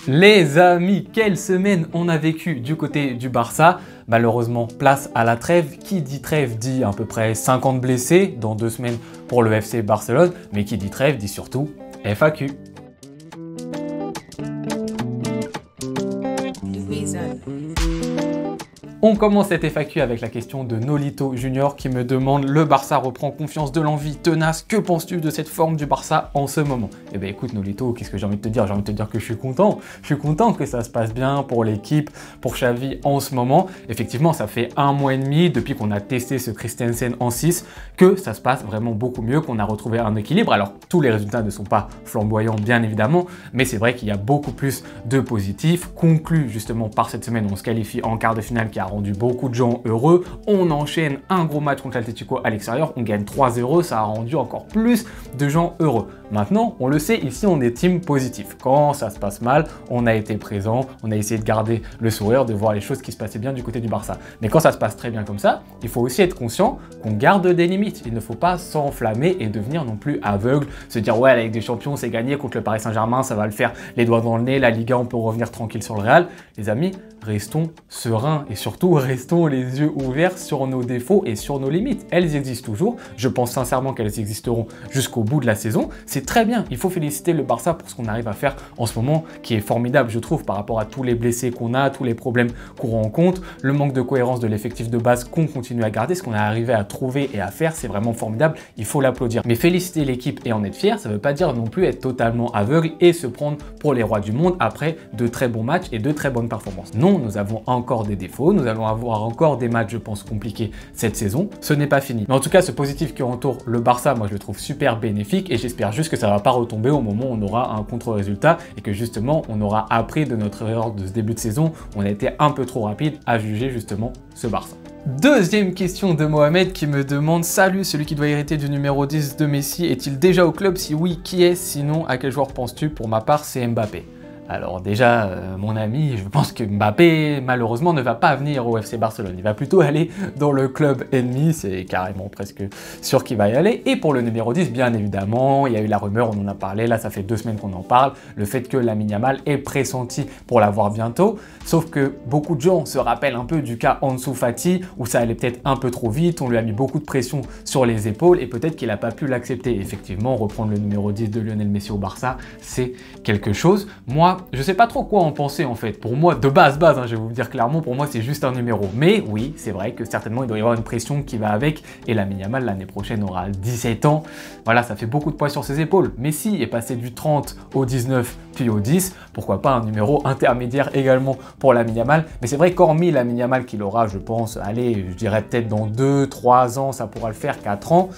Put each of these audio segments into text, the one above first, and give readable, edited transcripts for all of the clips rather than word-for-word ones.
Les amis, quelle semaine on a vécu du côté du Barça. Malheureusement, place à la trêve. Qui dit trêve dit à peu près 50 blessés dans 2 semaines pour le FC Barcelone. Mais qui dit trêve dit surtout FAQ. On commence cette FAQ avec la question de Nolito Junior qui me demande: le Barça reprend confiance, de l'envie tenace, que penses-tu de cette forme du Barça en ce moment? Eh bien écoute Nolito, qu'est-ce que j'ai envie de te dire? J'ai envie de te dire que je suis content. Je suis content que ça se passe bien pour l'équipe, pour Xavi en ce moment. Effectivement, ça fait 1 mois et demi depuis qu'on a testé ce Christensen en 6 que ça se passe vraiment beaucoup mieux, qu'on a retrouvé un équilibre. Alors tous les résultats ne sont pas flamboyants bien évidemment, mais c'est vrai qu'il y a beaucoup plus de positifs. Conclu justement par cette semaine, on se qualifie en quart de finale qui a rendu beaucoup de gens heureux. On enchaîne un gros match contre l'Atlético à l'extérieur, on gagne 3-0, ça a rendu encore plus de gens heureux. Maintenant, on le sait, ici on est team positif. Quand ça se passe mal, on a été présent, on a essayé de garder le sourire, de voir les choses qui se passaient bien du côté du Barça. Mais quand ça se passe très bien comme ça, il faut aussi être conscient qu'on garde des limites. Il ne faut pas s'enflammer et devenir non plus aveugle, se dire ouais, la Ligue des Champions c'est gagné, contre le Paris Saint-Germain ça va le faire les doigts dans le nez, la Liga on peut revenir tranquille sur le Real. Les amis, restons sereins et surtout restons les yeux ouverts sur nos défauts et sur nos limites. Elles existent toujours, je pense sincèrement qu'elles existeront jusqu'au bout de la saison. C'est très bien, il faut féliciter le Barça pour ce qu'on arrive à faire en ce moment, qui est formidable je trouve par rapport à tous les blessés qu'on a, tous les problèmes qu'on rencontre, le manque de cohérence de l'effectif de base qu'on continue à garder, ce qu'on est arrivé à trouver et à faire, c'est vraiment formidable, il faut l'applaudir. Mais féliciter l'équipe et en être fier, ça ne veut pas dire non plus être totalement aveugle et se prendre pour les rois du monde après de très bons matchs et de très bonnes performances. Non, nous avons encore des défauts, nous allons avoir encore des matchs je pense compliqués cette saison, ce n'est pas fini. Mais en tout cas, ce positif qui entoure le Barça, moi je le trouve super bénéfique et j'espère juste que ça va pas retomber au moment où on aura un contre-résultat et que justement on aura appris de notre erreur de ce début de saison, on a été un peu trop rapide à juger justement ce Barça. Deuxième question de Mohamed qui me demande: salut, celui qui doit hériter du numéro 10 de Messi est-il déjà au club? Si oui, qui est? Sinon, à quel joueur penses-tu? Pour ma part, c'est Mbappé. Alors déjà, mon ami, je pense que Mbappé, malheureusement, ne va pas venir au FC Barcelone. Il va plutôt aller dans le club ennemi, c'est carrément presque sûr qu'il va y aller. Et pour le numéro 10, bien évidemment, il y a eu la rumeur, on en a parlé, là ça fait 2 semaines qu'on en parle, le fait que Lamine Yamal est pressenti pour l'avoir bientôt. Sauf que beaucoup de gens se rappellent un peu du cas Ansu Fati, où ça allait peut-être un peu trop vite, on lui a mis beaucoup de pression sur les épaules et peut-être qu'il n'a pas pu l'accepter. Effectivement, reprendre le numéro 10 de Lionel Messi au Barça, c'est quelque chose. Moi, je sais pas trop quoi en penser en fait. Pour moi, de base, hein, je vais vous le dire clairement, pour moi c'est juste un numéro. Mais oui, c'est vrai que certainement il doit y avoir une pression qui va avec. Et Lamine Yamal l'année prochaine aura 17 ans. Voilà, ça fait beaucoup de poids sur ses épaules. Messi est passé du 30 au 19 puis au 10. Pourquoi pas un numéro intermédiaire également pour Lamine Yamal. Mais c'est vrai qu'hormis Lamine Yamal qu'il aura, je pense, allez, je dirais peut-être dans 2-3 ans, ça pourra le faire, 4 ans.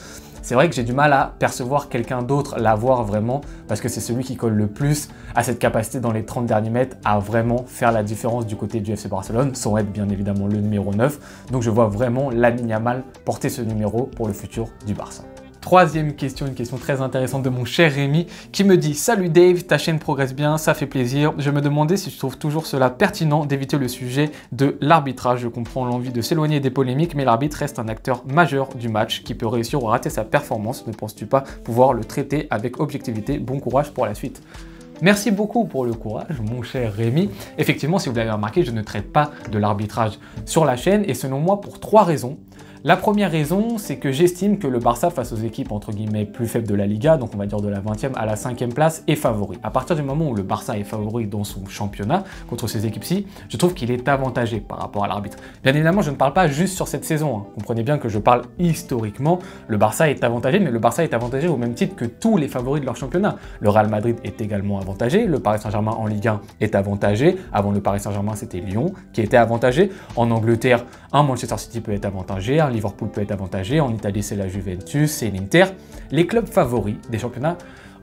C'est vrai que j'ai du mal à percevoir quelqu'un d'autre l'avoir vraiment parce que c'est celui qui colle le plus à cette capacité dans les 30 derniers mètres à vraiment faire la différence du côté du FC Barcelone, sans être bien évidemment le numéro 9. Donc je vois vraiment Lamine Yamal porter ce numéro pour le futur du Barça. Troisième question, une question très intéressante de mon cher Rémi qui me dit: salut Dave, ta chaîne progresse bien, ça fait plaisir. Je me demandais si tu trouves toujours cela pertinent d'éviter le sujet de l'arbitrage. Je comprends l'envie de s'éloigner des polémiques, mais l'arbitre reste un acteur majeur du match qui peut réussir ou rater sa performance. Ne penses-tu pas pouvoir le traiter avec objectivité? Bon courage pour la suite. Merci beaucoup pour le courage, mon cher Rémi. Effectivement, si vous l'avez remarqué, je ne traite pas de l'arbitrage sur la chaîne et selon moi pour 3 raisons. La première raison, c'est que j'estime que le Barça, face aux équipes entre guillemets plus faibles de la Liga, donc on va dire de la 20e à la 5e place, est favori. À partir du moment où le Barça est favori dans son championnat contre ces équipes-ci, je trouve qu'il est avantagé par rapport à l'arbitre. Bien évidemment, je ne parle pas juste sur cette saison, hein. Comprenez bien que je parle historiquement. Le Barça est avantagé, mais le Barça est avantagé au même titre que tous les favoris de leur championnat. Le Real Madrid est également avantagé, le Paris Saint-Germain en Ligue 1 est avantagé. Avant le Paris Saint-Germain, c'était Lyon qui était avantagé. En Angleterre, un Manchester City peut être avantagé, Liverpool peut être avantagé, en Italie c'est la Juventus, c'est l'Inter. Les clubs favoris des championnats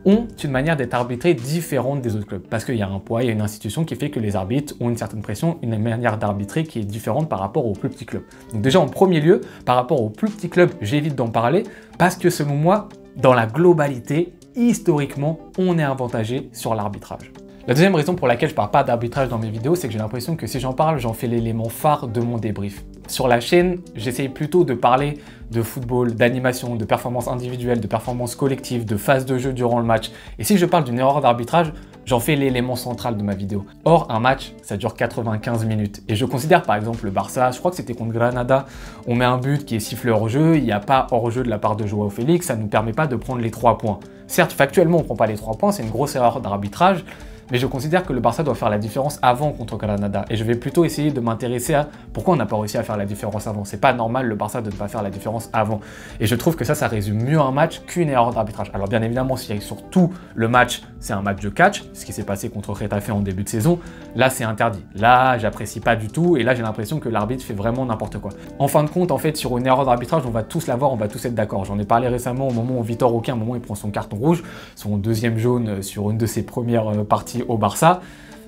ont une manière d'être arbitrés différente des autres clubs parce qu'il y a un poids, il y a une institution qui fait que les arbitres ont une certaine pression, une manière d'arbitrer qui est différente par rapport aux plus petits clubs. Donc déjà en premier lieu, par rapport aux plus petits clubs, j'évite d'en parler parce que selon moi, dans la globalité, historiquement, on est avantagé sur l'arbitrage. La deuxième raison pour laquelle je ne parle pas d'arbitrage dans mes vidéos, c'est que j'ai l'impression que si j'en parle, j'en fais l'élément phare de mon débrief. Sur la chaîne, j'essaye plutôt de parler de football, d'animation, de performance individuelle, de performance collective, de phase de jeu durant le match. Et si je parle d'une erreur d'arbitrage, j'en fais l'élément central de ma vidéo. Or, un match, ça dure 95 minutes. Et je considère par exemple le Barça, je crois que c'était contre Granada, on met un but qui est sifflé hors-jeu, il n'y a pas hors-jeu de la part de Joao Félix, ça ne nous permet pas de prendre les 3 points. Certes, factuellement, on ne prend pas les 3 points, c'est une grosse erreur d'arbitrage, mais je considère que le Barça doit faire la différence avant contre Granada. Et je vais plutôt essayer de m'intéresser à pourquoi on n'a pas réussi à faire la différence avant. C'est pas normal le Barça de ne pas faire la différence avant. Et je trouve que ça résume mieux un match qu'une erreur d'arbitrage. Alors bien évidemment, si sur tout le match, c'est un match de catch, ce qui s'est passé contre Getafe en début de saison, là c'est interdit. Là, j'apprécie pas du tout et là j'ai l'impression que l'arbitre fait vraiment n'importe quoi. En fin de compte, en fait, sur une erreur d'arbitrage, on va tous la voir, on va tous être d'accord. J'en ai parlé récemment au moment où Vitor Roque, à un moment, il prend son carton rouge, son deuxième jaune sur une de ses premières parties au Barça.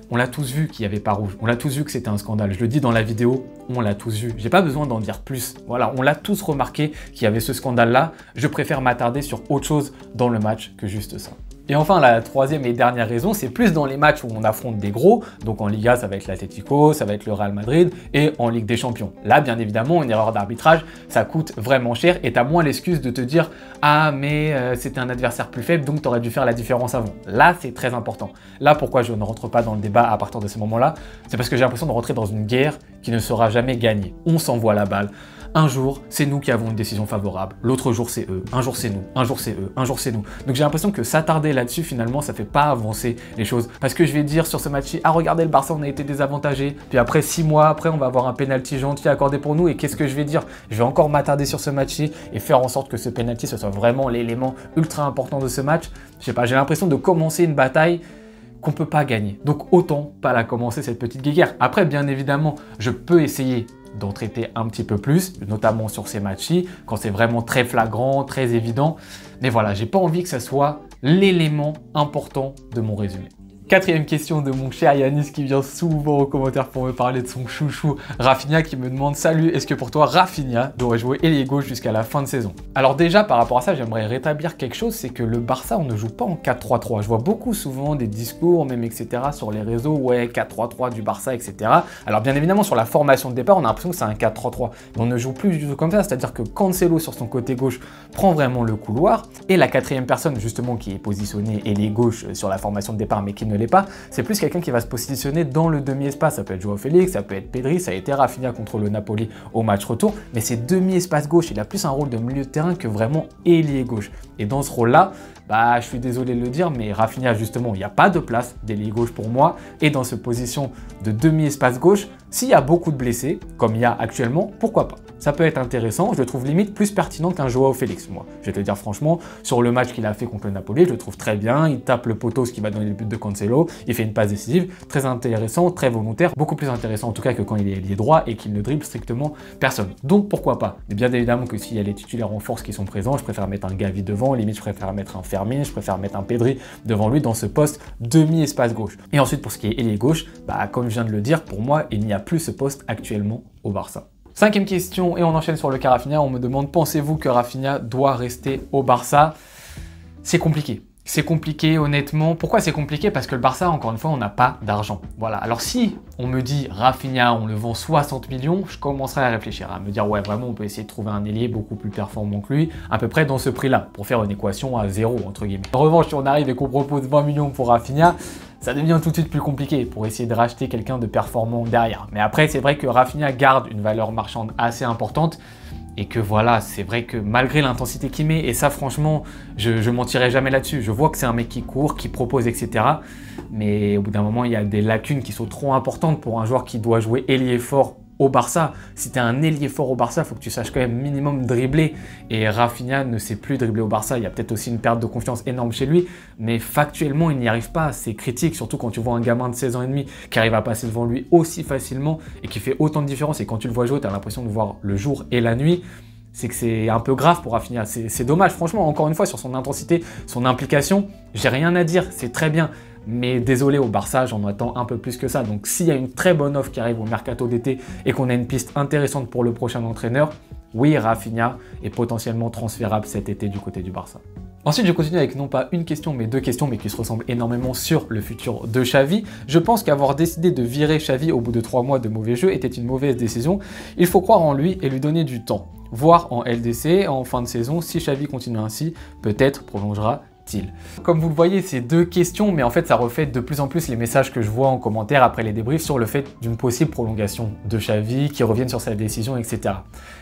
On l'a tous vu qu'il n'y avait pas rouge, on l'a tous vu que c'était un scandale. Je le dis dans la vidéo, on l'a tous vu. J'ai pas besoin d'en dire plus. Voilà, on l'a tous remarqué qu'il y avait ce scandale-là. Je préfère m'attarder sur autre chose dans le match que juste ça. Et enfin, la troisième et dernière raison, c'est plus dans les matchs où on affronte des gros. Donc en Liga, ça va être l'Atlético, ça va être le Real Madrid et en Ligue des Champions. Là, bien évidemment, une erreur d'arbitrage, ça coûte vraiment cher et t'as moins l'excuse de te dire « Ah, mais c'était un adversaire plus faible, donc t'aurais dû faire la différence avant. » Là, c'est très important. Là, pourquoi je ne rentre pas dans le débat à partir de ce moment-là, c'est parce que j'ai l'impression de rentrer dans une guerre qui ne sera jamais gagnée. On s'envoie la balle. Un jour, c'est nous qui avons une décision favorable. L'autre jour, c'est eux. Un jour, c'est nous. Un jour, c'est eux. Un jour, c'est nous. Donc j'ai l'impression que s'attarder là-dessus, finalement, ça fait pas avancer les choses. Parce que je vais dire sur ce match-ci, ah regardez, le Barça, on a été désavantagé. Puis après, 6 mois après, on va avoir un penalty gentil accordé pour nous. Et qu'est-ce que je vais dire? Je vais encore m'attarder sur ce match-ci et faire en sorte que ce penalty, ce soit vraiment l'élément ultra important de ce match. Je sais pas, j'ai l'impression de commencer une bataille qu'on peut pas gagner. Donc autant pas la commencer, cette petite guéguerre. Après, bien évidemment, je peux essayer d'en traiter un petit peu plus, notamment sur ces matchs-ci, quand c'est vraiment très flagrant, très évident. Mais voilà, j'ai pas envie que ça soit l'élément important de mon résumé. Quatrième question de mon cher Yanis qui vient souvent aux commentaires pour me parler de son chouchou Rafinha qui me demande « Salut, est-ce que pour toi Rafinha doit jouer ailier gauche jusqu'à la fin de saison ?» Alors déjà par rapport à ça, j'aimerais rétablir quelque chose, c'est que le Barça, on ne joue pas en 4-3-3. Je vois beaucoup souvent des discours, même etc. sur les réseaux, ouais 4-3-3 du Barça, etc. Alors bien évidemment sur la formation de départ, on a l'impression que c'est un 4-3-3. Mais on ne joue plus du tout comme ça, c'est-à-dire que Cancelo sur son côté gauche prend vraiment le couloir et la quatrième personne justement qui est positionnée ailier gauche sur la formation de départ mais qui ne l'est pas, c'est plus quelqu'un qui va se positionner dans le demi-espace. Ça peut être Joao Félix, ça peut être Pedri, ça a été Rafinha contre le Napoli au match retour, mais c'est demi-espace gauche, il a plus un rôle de milieu de terrain que vraiment ailier gauche. Et dans ce rôle-là, bah, je suis désolé de le dire, mais Rafinha, justement, il n'y a pas de place d'ailier gauche pour moi. Et dans cette position de demi-espace gauche, s'il y a beaucoup de blessés, comme il y a actuellement, pourquoi pas? Ça peut être intéressant, je le trouve limite plus pertinent qu'un Joao Félix, moi. Je vais te dire franchement, sur le match qu'il a fait contre le Napoli, je le trouve très bien, il tape le poteau, ce qui va donner le but de Cancelo, il fait une passe décisive, très intéressant, très volontaire, beaucoup plus intéressant en tout cas que quand il est ailier droit et qu'il ne dribble strictement personne. Donc pourquoi pas? Mais bien évidemment que s'il y a les titulaires en force qui sont présents, je préfère mettre un Gavi devant, limite je préfère mettre un Fermin, je préfère mettre un Pedri devant lui dans ce poste demi-espace gauche. Et ensuite pour ce qui est ailier gauche, bah, comme je viens de le dire, pour moi, il n'y a plus ce poste actuellement au Barça. Cinquième question, et on enchaîne sur le cas Rafinha. On me demande, pensez-vous que Rafinha doit rester au Barça? C'est compliqué. C'est compliqué, honnêtement. Pourquoi c'est compliqué? Parce que le Barça, encore une fois, on n'a pas d'argent. Voilà. Alors si on me dit Rafinha, on le vend 60 millions, je commencerai à réfléchir, à me dire ouais, vraiment, on peut essayer de trouver un ailier beaucoup plus performant que lui, à peu près dans ce prix-là, pour faire une équation à zéro, entre guillemets. En revanche, si on arrive et qu'on propose 20 millions pour Rafinha, ça devient tout de suite plus compliqué pour essayer de racheter quelqu'un de performant derrière. Mais après, c'est vrai que Rafinha garde une valeur marchande assez importante et que voilà, c'est vrai que malgré l'intensité qu'il met, et ça franchement, je mentirai jamais là-dessus. Je vois que c'est un mec qui court, qui propose, etc. Mais au bout d'un moment, il y a des lacunes qui sont trop importantes pour un joueur qui doit jouer ailier fort au Barça. Si tu es un ailier fort au Barça, il faut que tu saches quand même minimum dribbler. Et Rafinha ne sait plus dribbler au Barça. Il y a peut-être aussi une perte de confiance énorme chez lui. Mais factuellement, il n'y arrive pas. C'est critique, surtout quand tu vois un gamin de 16 ans et demi qui arrive à passer devant lui aussi facilement et qui fait autant de différence. Et quand tu le vois jouer, tu as l'impression de voir le jour et la nuit. C'est que c'est un peu grave pour Rafinha. C'est dommage, franchement, encore une fois, sur son intensité, son implication, j'ai rien à dire. C'est très bien. Mais désolé, au Barça, j'en attends un peu plus que ça. Donc s'il y a une très bonne offre qui arrive au mercato d'été et qu'on a une piste intéressante pour le prochain entraîneur, oui, Rafinha est potentiellement transférable cet été du côté du Barça. Ensuite, je continue avec non pas une question, mais deux questions, mais qui se ressemblent énormément sur le futur de Xavi. Je pense qu'avoir décidé de virer Xavi au bout de 3 mois de mauvais jeu était une mauvaise décision. Il faut croire en lui et lui donner du temps. Voir en LDC, en fin de saison, si Xavi continue ainsi, peut-être prolongera reste-t-il? Comme vous le voyez, c'est deux questions, mais en fait, ça reflète de plus en plus les messages que je vois en commentaire après les débriefs sur le fait d'une possible prolongation de Xavi, qui revienne sur sa décision, etc.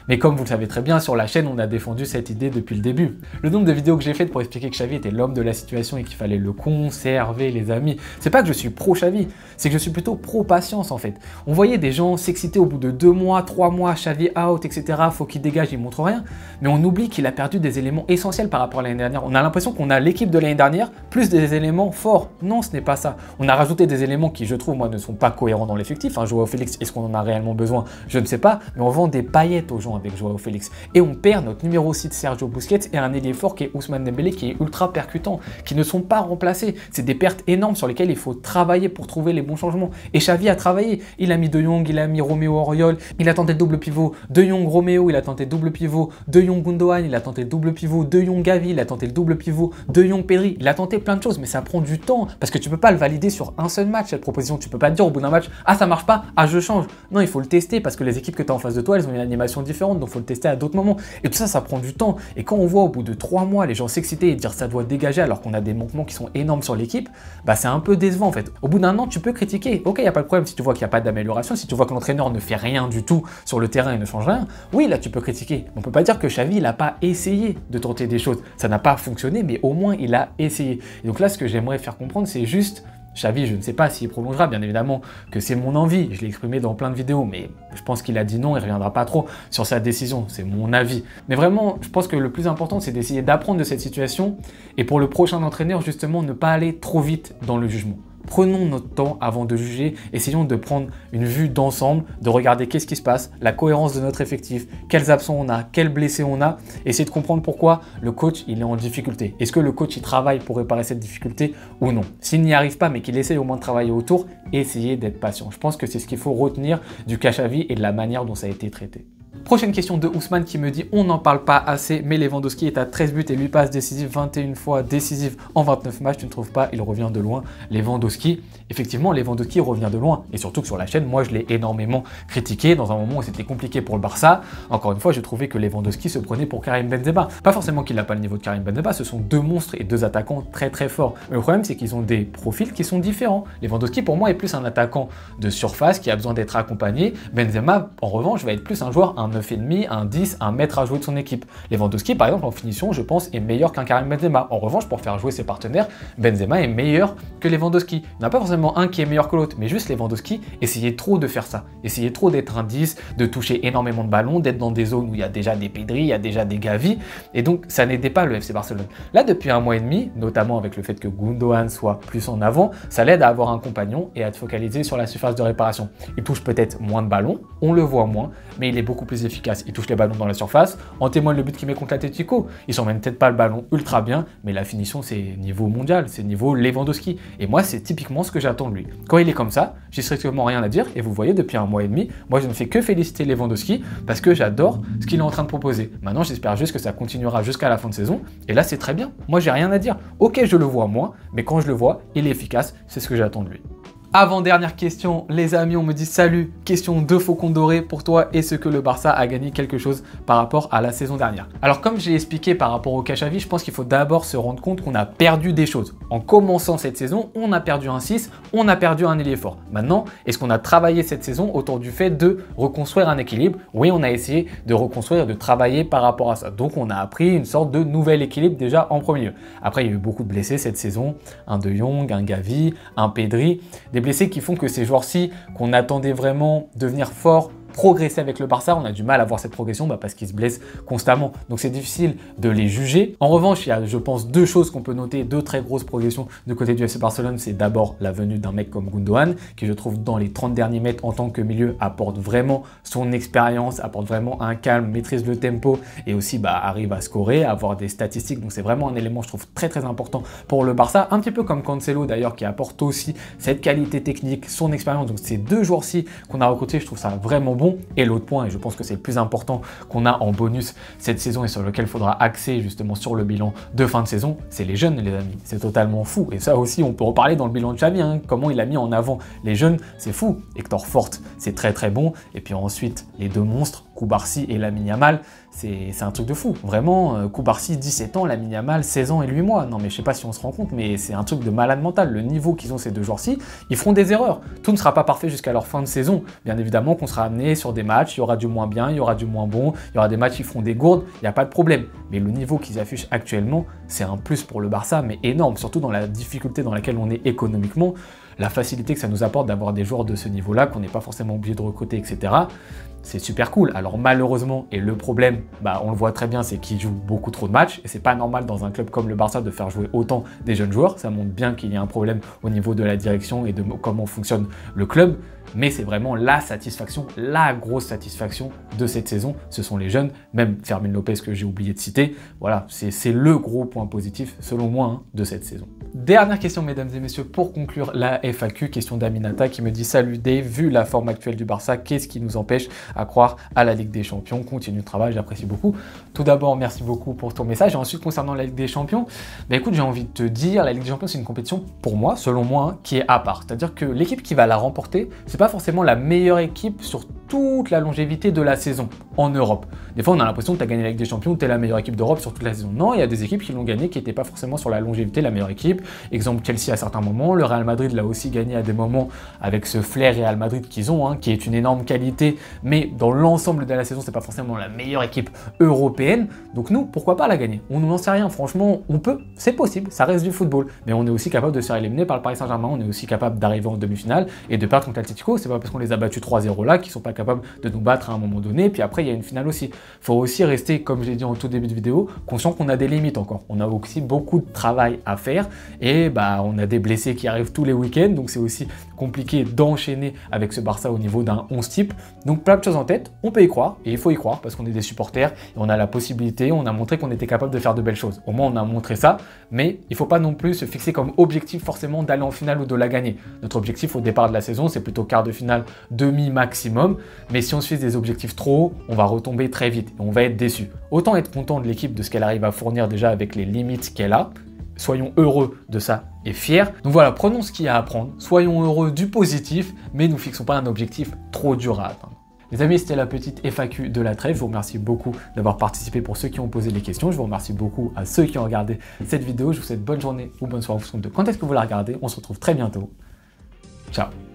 Mais comme vous le savez très bien, sur la chaîne, on a défendu cette idée depuis le début. Le nombre de vidéos que j'ai faites pour expliquer que Xavi était l'homme de la situation et qu'il fallait le conserver, les amis, c'est pas que je suis pro-Xavi, c'est que je suis plutôt pro-patience en fait. On voyait des gens s'exciter au bout de 2 mois, 3 mois, Xavi out, etc. Faut qu'il dégage, il montre rien. Mais on oublie qu'il a perdu des éléments essentiels par rapport à l'année dernière. On a l'impression qu'on a l'équipe de l'année dernière plus des éléments forts. Non, ce n'est pas ça. On a rajouté des éléments qui, je trouve, moi, ne sont pas cohérents dans l'effectif. Joao Félix, est-ce qu'on en a réellement besoin? Je ne sais pas, mais on vend des paillettes aux gens avec Joao Félix. Et on perd notre numéro 6 Sergio Busquets et un ailier fort qui est Ousmane Dembélé qui est ultra percutant, qui ne sont pas remplacés. C'est des pertes énormes sur lesquelles il faut travailler pour trouver les bons changements. Et Xavi a travaillé. Il a mis De Jong, il a mis Romeo Oriol, il a tenté le double pivot De Jong Romeo, il a tenté le double pivot De Jong Gundogan, il a tenté le double pivot De Jong Gavi, il a tenté le double pivot De Jong Pedri. Il a tenté plein de choses, mais ça prend du temps parce que tu peux pas le valider sur un seul match cette proposition. Tu peux pas te dire au bout d'un match, ah ça marche pas, ah je change. Non, il faut le tester parce que les équipes que tu as en face de toi, elles ont une animation différente, donc il faut le tester à d'autres moments. Et tout ça, ça prend du temps. Et quand on voit au bout de 3 mois les gens s'exciter et dire ça doit dégager alors qu'on a des manquements qui sont énormes sur l'équipe, bah c'est un peu décevant en fait. Au bout d'un an, tu peux critiquer. Ok, il n'y a pas de problème si tu vois qu'il n'y a pas d'amélioration, si tu vois que l'entraîneur ne fait rien du tout sur le terrain et ne change rien. Oui, là tu peux critiquer. On peut pas dire que Xavi, il n'a pas essayé de tenter des choses. Ça n'a pas fonctionné, mais au moins il a essayé. Et donc là, ce que j'aimerais faire comprendre, c'est juste Xavi, je ne sais pas s'il prolongera, bien évidemment que c'est mon envie, je l'ai exprimé dans plein de vidéos, mais je pense qu'il a dit non, il ne reviendra pas trop sur sa décision, c'est mon avis. Mais vraiment, je pense que le plus important, c'est d'essayer d'apprendre de cette situation, et pour le prochain entraîneur, justement, ne pas aller trop vite dans le jugement. Prenons notre temps avant de juger, essayons de prendre une vue d'ensemble, de regarder qu'est-ce qui se passe, la cohérence de notre effectif, quels absents on a, quels blessés on a, essayer de comprendre pourquoi le coach il est en difficulté. Est-ce que le coach il travaille pour réparer cette difficulté ou non? S'il n'y arrive pas mais qu'il essaye au moins de travailler autour, essayez d'être patient. Je pense que c'est ce qu'il faut retenir du cas Xavi et de la manière dont ça a été traité. Prochaine question de Ousmane qui me dit on n'en parle pas assez, mais Lewandowski est à 13 buts et 8 passes décisives, 21 fois décisives en 29 matchs, tu ne trouves pas? Il revient de loin. Lewandowski, effectivement, Lewandowski revient de loin. Et surtout que sur la chaîne, moi je l'ai énormément critiqué dans un moment où c'était compliqué pour le Barça. Encore une fois, je trouvais que Lewandowski se prenait pour Karim Benzema. Pas forcément qu'il n'a pas le niveau de Karim Benzema, ce sont deux monstres et deux attaquants très très forts. Mais le problème, c'est qu'ils ont des profils qui sont différents. Lewandowski, pour moi, est plus un attaquant de surface qui a besoin d'être accompagné. Benzema, en revanche, va être plus un joueur, un 9,5, un 10, un maître à jouer de son équipe. Lewandowski, par exemple, en finition, je pense, est meilleur qu'un Karim Benzema. En revanche, pour faire jouer ses partenaires, Benzema est meilleur que Lewandowski. Il n'y en a pas forcément un qui est meilleur que l'autre, mais juste Lewandowski essayait trop de faire ça. Essayait trop d'être un 10, de toucher énormément de ballons, d'être dans des zones où il y a déjà des Pedri, il y a déjà des Gavi, et donc ça n'aidait pas le FC Barcelone. Là, depuis 1 mois et demi, notamment avec le fait que Gundogan soit plus en avant, ça l'aide à avoir un compagnon et à te focaliser sur la surface de réparation. Il touche peut-être moins de ballons, on le voit moins, mais il est beaucoup plus efficace. Il touche les ballons dans la surface. En témoigne le but qu'il met contre l'Atlético. Il s'emmène peut-être pas le ballon ultra bien, mais la finition, c'est niveau mondial, c'est niveau Lewandowski. Et moi, c'est typiquement ce que j'attends de lui. Quand il est comme ça, j'ai strictement rien à dire. Et vous voyez, depuis 1 mois et demi, moi, je ne fais que féliciter Lewandowski parce que j'adore ce qu'il est en train de proposer. Maintenant, j'espère juste que ça continuera jusqu'à la fin de saison. Et là, c'est très bien. Moi, j'ai rien à dire. Ok, je le vois moins, mais quand je le vois, il est efficace. C'est ce que j'attends de lui. Avant-dernière question, les amis, on me dit salut, question de Faucon Doré pour toi, est-ce que le Barça a gagné quelque chose par rapport à la saison dernière? Alors comme j'ai expliqué par rapport au cas Xavi, je pense qu'il faut d'abord se rendre compte qu'on a perdu des choses. En commençant cette saison, on a perdu un 6, on a perdu un ailier fort. Maintenant, est-ce qu'on a travaillé cette saison autour du fait de reconstruire un équilibre? Oui, on a essayé de reconstruire, de travailler par rapport à ça. Donc on a appris une sorte de nouvel équilibre déjà en premier lieu. Après, il y a eu beaucoup de blessés cette saison, un De Jong, un Gavi, un Pedri, des blessés qui font que ces joueurs-ci, qu'on attendait vraiment devenir forts, progresser avec le Barça, on a du mal à voir cette progression parce qu'ils se blessent constamment. Donc c'est difficile de les juger. En revanche, il y a, je pense, deux choses qu'on peut noter, deux très grosses progressions du côté du FC Barcelone. C'est d'abord la venue d'un mec comme Gundogan, qui je trouve dans les 30 derniers mètres en tant que milieu apporte vraiment son expérience, apporte vraiment un calme, maîtrise le tempo et aussi arrive à scorer, à avoir des statistiques. Donc c'est vraiment un élément, je trouve, très très important pour le Barça. Un petit peu comme Cancelo d'ailleurs, qui apporte aussi cette qualité technique, son expérience. Donc ces deux joueurs-ci qu'on a recrutés, je trouve ça vraiment bon. Et l'autre point, et je pense que c'est le plus important qu'on a en bonus cette saison et sur lequel il faudra axer justement sur le bilan de fin de saison, c'est les jeunes, les amis. C'est totalement fou. Et ça aussi, on peut en parler dans le bilan de Xavi, comment il a mis en avant les jeunes, c'est fou. Hector Fort, c'est très très bon. Et puis ensuite, les deux monstres, Koubarsi et Lamine Yamal, c'est un truc de fou. Vraiment, Koubarsi, 17 ans, Lamine Yamal, 16 ans et 8 mois. Non mais je sais pas si on se rend compte, mais c'est un truc de malade mental. Le niveau qu'ils ont ces deux joueurs-ci, ils feront des erreurs. Tout ne sera pas parfait jusqu'à leur fin de saison. Bien évidemment qu'on sera amené sur des matchs, il y aura du moins bien, il y aura du moins bon, il y aura des matchs qui feront des gourdes, il n'y a pas de problème. Mais le niveau qu'ils affichent actuellement, c'est un plus pour le Barça, mais énorme, surtout dans la difficulté dans laquelle on est économiquement, la facilité que ça nous apporte d'avoir des joueurs de ce niveau-là, qu'on n'est pas forcément obligé de recruter, etc. C'est super cool. Alors malheureusement, et le problème, on le voit très bien, c'est qu'ils jouent beaucoup trop de matchs, et c'est pas normal dans un club comme le Barça de faire jouer autant des jeunes joueurs. Ça montre bien qu'il y a un problème au niveau de la direction et de comment fonctionne le club. Mais c'est vraiment la satisfaction, la grosse satisfaction de cette saison. Ce sont les jeunes, même Fermín López que j'ai oublié de citer. Voilà, c'est le gros point positif, selon moi, de cette saison. Dernière question, mesdames et messieurs, pour conclure la FAQ. Question d'Aminata qui me dit « Salut Dave, vu la forme actuelle du Barça, qu'est-ce qui nous empêche à croire à la Ligue des Champions? Continue le travail, j'apprécie beaucoup. » Tout d'abord, merci beaucoup pour ton message. Et ensuite, concernant la Ligue des Champions, écoute, j'ai envie de te dire, la Ligue des Champions, c'est une compétition, pour moi, selon moi, qui est à part. C'est-à-dire que l'équipe qui va la remporter, c'est pas forcément la meilleure équipe sur toute la longévité de la saison en Europe. Des fois, on a l'impression que tu as gagné la Ligue des Champions, tu es la meilleure équipe d'Europe sur toute la saison. Non, il y a des équipes qui l'ont gagné qui n'étaient pas forcément sur la longévité la meilleure équipe. Exemple Chelsea à certains moments, le Real Madrid l'a aussi gagné à des moments avec ce flair Real Madrid qu'ils ont, qui est une énorme qualité, mais dans l'ensemble de la saison, c'est pas forcément la meilleure équipe européenne. Donc nous, pourquoi pas la gagner? On n'en sait rien, franchement, on peut, c'est possible, ça reste du football. Mais on est aussi capable de se faire éliminer par le Paris Saint-Germain, on est aussi capable d'arriver en demi-finale et de perdre contre l'Atlético. C'est pas parce qu'on les a battus 3-0 là qu'ils sont pas capables de nous battre à un moment donné. Puis après, il y a une finale aussi. Faut aussi rester, comme je l'ai dit en tout début de vidéo, conscient qu'on a des limites encore. On a aussi beaucoup de travail à faire et on a des blessés qui arrivent tous les week-ends, donc c'est aussi compliqué d'enchaîner avec ce Barça au niveau d'un 11 type. Donc plein de choses en tête, on peut y croire et il faut y croire parce qu'on est des supporters et on a la possibilité, on a montré qu'on était capable de faire de belles choses. Au moins on a montré ça, mais il ne faut pas non plus se fixer comme objectif forcément d'aller en finale ou de la gagner. Notre objectif au départ de la saison, c'est plutôt quart de finale, demi maximum, mais si on se fixe des objectifs trop hauts, on va retomber très vite et on va être déçu. Autant être content de l'équipe, de ce qu'elle arrive à fournir déjà avec les limites qu'elle a. Soyons heureux de ça et fiers. Donc voilà, prenons ce qu'il y a à prendre, soyons heureux du positif, mais ne nous fixons pas un objectif trop dur à atteindre. Les amis, c'était la petite FAQ de la trêve. Je vous remercie beaucoup d'avoir participé pour ceux qui ont posé les questions. Je vous remercie beaucoup à ceux qui ont regardé cette vidéo. Je vous souhaite bonne journée ou bonne soirée en fonction de quand est-ce que vous la regardez. On se retrouve très bientôt. Ciao.